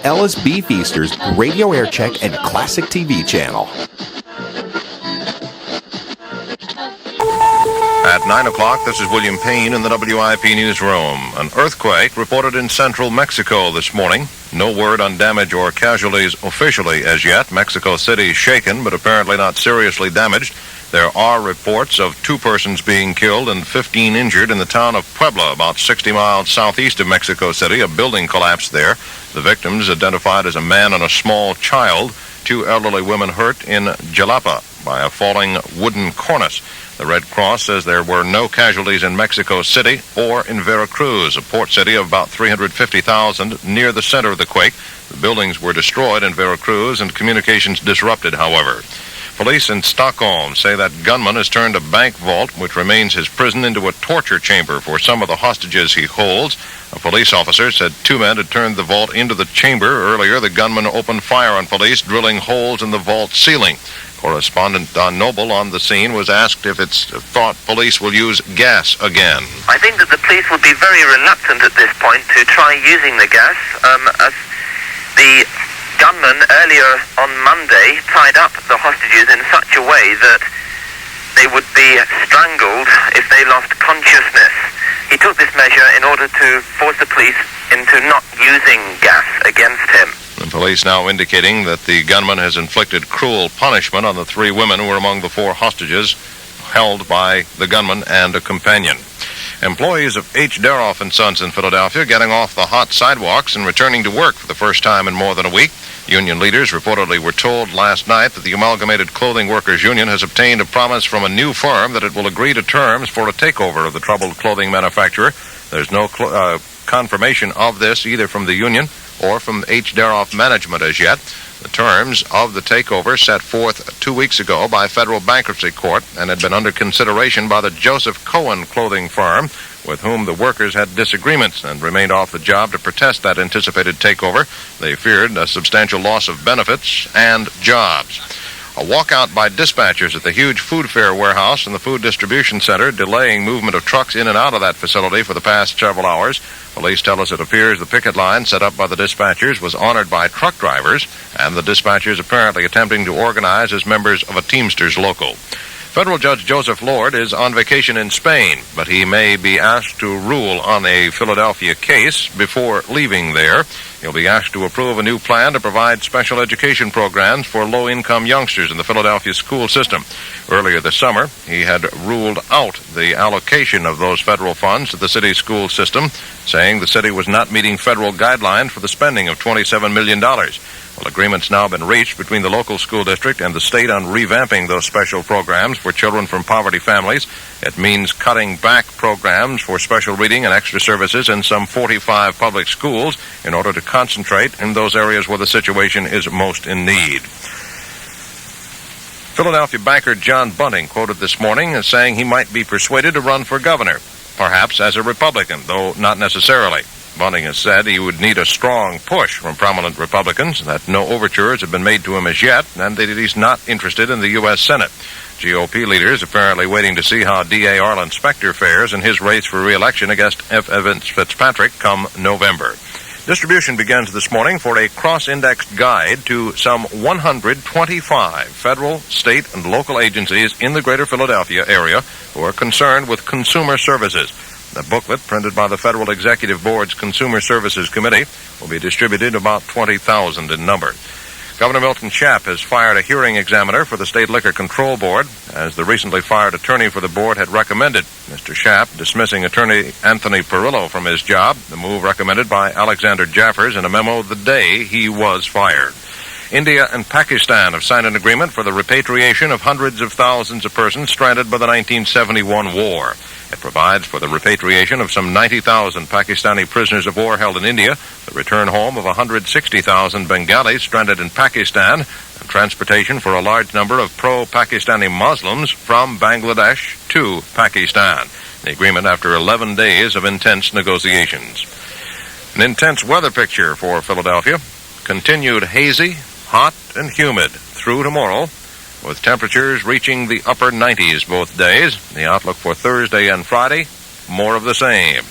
Ellis Beef Easter's Radio Aircheck and Classic TV channel. At 9 o'clock, this is William Payne in the WIP newsroom. An earthquake reported in central Mexico this morning. No word on damage or casualties officially as yet. Mexico City shaken, but apparently not seriously damaged. There are reports of 2 persons being killed and 15 injured in the town of Puebla, about 60 miles southeast of Mexico City. A building collapsed there. The victims identified as a man and a small child. 2 elderly women hurt in Jalapa by a falling wooden cornice. The Red Cross says there were no casualties in Mexico City or in Veracruz, a port city of about 350,000 near the center of the quake. The buildings were destroyed in Veracruz and communications disrupted, however. Police in Stockholm say that gunman has turned a bank vault, which remains his prison, into a torture chamber for some of the hostages he holds. A police officer said 2 men had turned the vault into the chamber. Earlier, the gunman opened fire on police, drilling holes in the vault ceiling. Correspondent Don Noble on the scene was asked if it's thought police will use gas again. I think that the police would be very reluctant at this point to try using the gas, as the gunman earlier on Monday tied up the hostages in such a way that they would be strangled if they lost consciousness. He took this measure in order to force the police into not using gas against him. The police now indicating that the gunman has inflicted cruel punishment on the 3 women who were among the 4 hostages held by the gunman and a companion. Employees of H. Daroff & Sons in Philadelphia getting off the hot sidewalks and returning to work for the first time in more than a week. Union leaders reportedly were told last night that the Amalgamated Clothing Workers Union has obtained a promise from a new firm that it will agree to terms for a takeover of the troubled clothing manufacturer. There's no confirmation of this either from the union or from H. Daroff management as yet. The terms of the takeover set forth 2 weeks ago by federal bankruptcy court and had been under consideration by the Joseph Cohen clothing firm, with whom the workers had disagreements and remained off the job to protest that anticipated takeover. They feared a substantial loss of benefits and jobs. A walkout by dispatchers at the huge food fair warehouse and the food distribution center, delaying movement of trucks in and out of that facility for the past several hours. Police tell us it appears the picket line set up by the dispatchers was honored by truck drivers, and the dispatchers apparently attempting to organize as members of a Teamsters local. Federal Judge Joseph Lord is on vacation in Spain, but he may be asked to rule on a Philadelphia case before leaving there. He'll be asked to approve a new plan to provide special education programs for low-income youngsters in the Philadelphia school system. Earlier this summer, he had ruled out the allocation of those federal funds to the city's school system, saying the city was not meeting federal guidelines for the spending of $27 million. Well, agreement's now been reached between the local school district and the state on revamping those special programs for children from poverty families. It means cutting back programs for special reading and extra services in some 45 public schools in order to concentrate in those areas where the situation is most in need. Philadelphia banker John Bunting quoted this morning as saying he might be persuaded to run for governor, perhaps as a Republican, though not necessarily. Bunting has said he would need a strong push from prominent Republicans, that no overtures have been made to him as yet, and that he's not interested in the U.S. Senate. GOP leaders apparently waiting to see how D.A. Arlen Specter fares in his race for re-election against F. Evans Fitzpatrick come November. Distribution begins this morning for a cross-indexed guide to some 125 federal, state, and local agencies in the greater Philadelphia area who are concerned with consumer services. The booklet, printed by the Federal Executive Board's Consumer Services Committee, will be distributed about 20,000 in number. Governor Milton Schaap has fired a hearing examiner for the State Liquor Control Board, as the recently fired attorney for the board had recommended. Mr. Schaap dismissing attorney Anthony Perillo from his job, the move recommended by Alexander Jaffers in a memo the day he was fired. India and Pakistan have signed an agreement for the repatriation of hundreds of thousands of persons stranded by the 1971 war. It provides for the repatriation of some 90,000 Pakistani prisoners of war held in India, the return home of 160,000 Bengalis stranded in Pakistan, and transportation for a large number of pro-Pakistani Muslims from Bangladesh to Pakistan. The agreement after 11 days of intense negotiations. An intense weather picture for Philadelphia. Continued hazy, hot, and humid through tomorrow, with temperatures reaching the upper 90s both days. The outlook for Thursday and Friday, more of the same.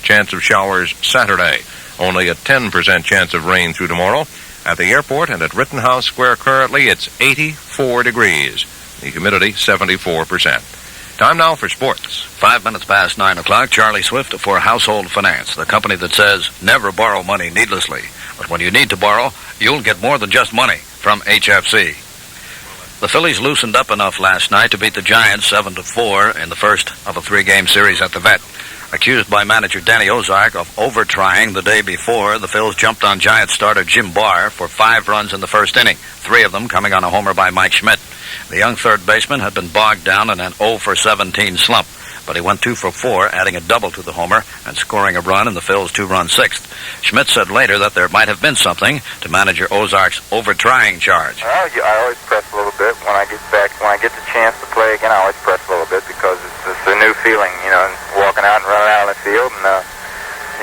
Chance of showers Saturday. only a 10% chance of rain through tomorrow. At the airport and at Rittenhouse Square currently, it's 84 degrees. The humidity, 74%. Time now for sports. 5 minutes past 9 o'clock, Charlie Swift for Household Finance, the company that says never borrow money needlessly. But when you need to borrow, you'll get more than just money from HFC. The Phillies loosened up enough last night to beat the Giants 7-4 in the first of a 3-game series at the Vet. Accused by manager Danny Ozark of over-trying the day before, the Phils jumped on Giants starter Jim Barr for 5 runs in the first inning, 3 of them coming on a homer by Mike Schmidt. The young third baseman had been bogged down in an 0-for-17 slump, but he went 2 for 4, adding a double to the homer and scoring a run in the Phils' 2-run sixth. Schmidt said later that there might have been something to manager Ozark's over-trying charge. Well, I always press a little bit when I get the chance to play again. I always press a little bit because it's a new feeling, walking out and running out on the field, and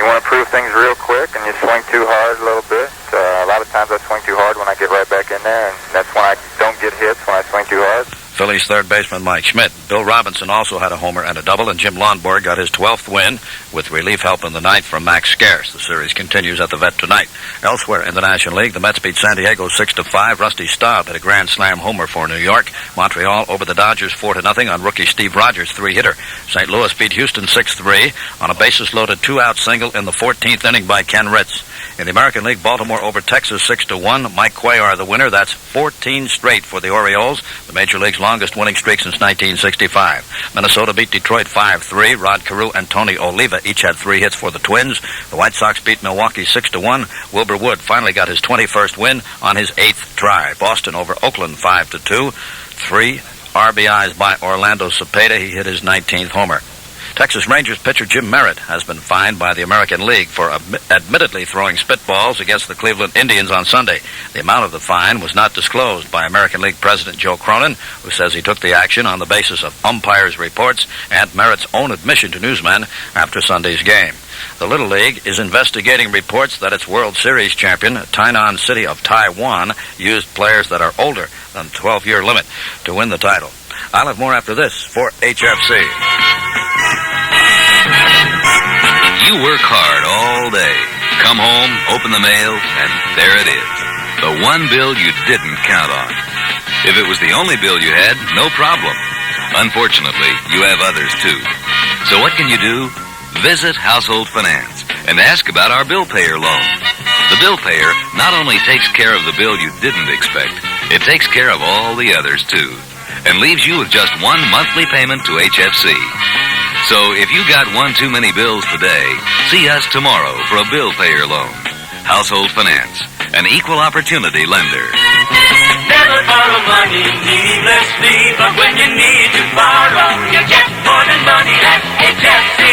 you want to prove things real quick, and you swing too hard a little bit. A lot of times I swing too hard when I get right back in there, and that's when I don't get hits, when I swing too hard. Phillies third baseman Mike Schmidt. Bill Robinson also had a homer and a double, and Jim Lonborg got his 12th win with relief help in the ninth from Max Scarce. The series continues at the Vet tonight. Elsewhere in the National League, the Mets beat San Diego 6-5. Rusty Staub hit a grand slam homer for New York. Montreal over the Dodgers 4-0 on rookie Steve Rogers' 3-hitter. St. Louis beat Houston 6-3 on a bases-loaded 2-out single in the 14th inning by Ken Ritz. In the American League, Baltimore over Texas 6-1. Mike Cuellar the winner. That's 14 straight for the Orioles, the Major League's longest winning streak since 1965. Minnesota beat Detroit 5-3. Rod Carew and Tony Oliva each had 3 hits for the Twins. The White Sox beat Milwaukee 6-1. Wilbur Wood finally got his 21st win on his 8th try. Boston over Oakland 5-2. 3 RBIs by Orlando Cepeda. He hit his 19th homer. Texas Rangers pitcher Jim Merritt has been fined by the American League for admittedly throwing spitballs against the Cleveland Indians on Sunday. The amount of the fine was not disclosed by American League President Joe Cronin, who says he took the action on the basis of umpires' reports and Merritt's own admission to newsmen after Sunday's game. The Little League is investigating reports that its World Series champion, Tainan City of Taiwan, used players that are older than the 12-year limit to win the title. I'll have more after this for HFC. You work hard all day, come home, open the mail, and there it is. The one bill you didn't count on. If it was the only bill you had, no problem. Unfortunately, you have others too. So what can you do? Visit Household Finance and ask about our bill payer loan. The bill payer not only takes care of the bill you didn't expect, it takes care of all the others too, and leaves you with just one monthly payment to HFC. So if you got one too many bills today, see us tomorrow for a bill payer loan. Household Finance, an equal opportunity lender. Never borrow money needlessly, but when you need to borrow, you get more than money at HFC.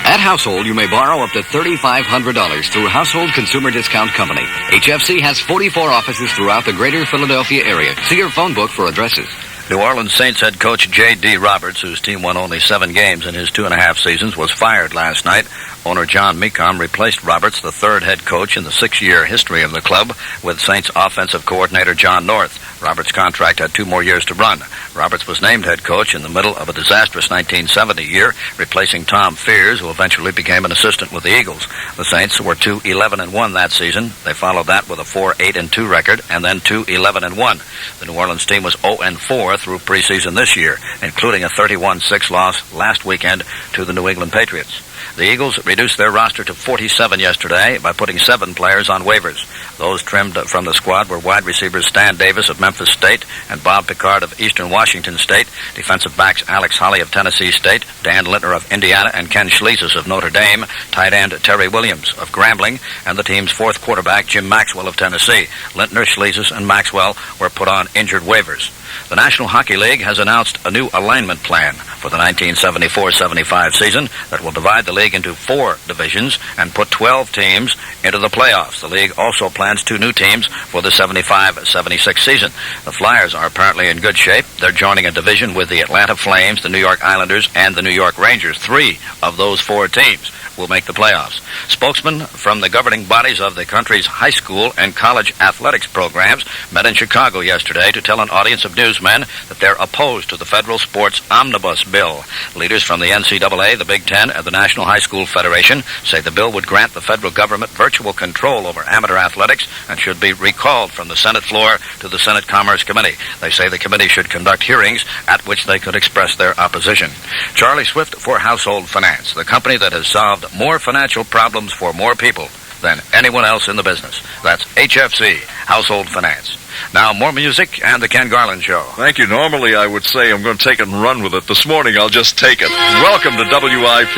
At Household, you may borrow up to $3,500 through Household Consumer Discount Company. HFC has 44 offices throughout the greater Philadelphia area. See your phone book for addresses. New Orleans Saints head coach J.D. Roberts, whose team won only 7 games in his 2.5 seasons, was fired last night. Owner John Mecom replaced Roberts, the 3rd head coach in the 6-year history of the club, with Saints offensive coordinator John North. Roberts' contract had 2 more years to run. Roberts was named head coach in the middle of a disastrous 1970 year, replacing Tom Fears, who eventually became an assistant with the Eagles. The Saints were 2-11-1 that season. They followed that with a 4-8-2 record, and then 2-11-1. The New Orleans team was 0-4 through preseason this year, including a 31-6 loss last weekend to the New England Patriots. The Eagles reduced their roster to 47 yesterday by putting 7 players on waivers. Those trimmed from the squad were wide receivers Stan Davis of Memphis State and Bob Picard of Eastern Washington State, defensive backs Alex Holly of Tennessee State, Dan Lintner of Indiana, and Ken Schlesis of Notre Dame, tight end Terry Williams of Grambling, and the team's 4th quarterback Jim Maxwell of Tennessee. Lintner, Schlesis, and Maxwell were put on injured waivers. The National Hockey League has announced a new alignment plan for the 1974-75 season that will divide the league into 4 divisions and put 12 teams into the playoffs. The league also plans 2 new teams for the 75-76 season. The Flyers are apparently in good shape. They're joining a division with the Atlanta Flames, the New York Islanders, and the New York Rangers, 3 of those 4 teams. will make the playoffs. Spokesmen from the governing bodies of the country's high school and college athletics programs met in Chicago yesterday to tell an audience of newsmen that they're opposed to the federal sports omnibus bill. Leaders from the NCAA, the Big Ten, and the National High School Federation say the bill would grant the federal government virtual control over amateur athletics and should be recalled from the Senate floor to the Senate Commerce Committee. They say the committee should conduct hearings at which they could express their opposition. Charlie Swift for Household Finance, the company that has solved more financial problems for more people than anyone else in the business. That's HFC, Household Finance. Now, more music and the Ken Garland Show. Thank you. Normally, I would say I'm going to take it and run with it. This morning, I'll just take it. Welcome to WIP.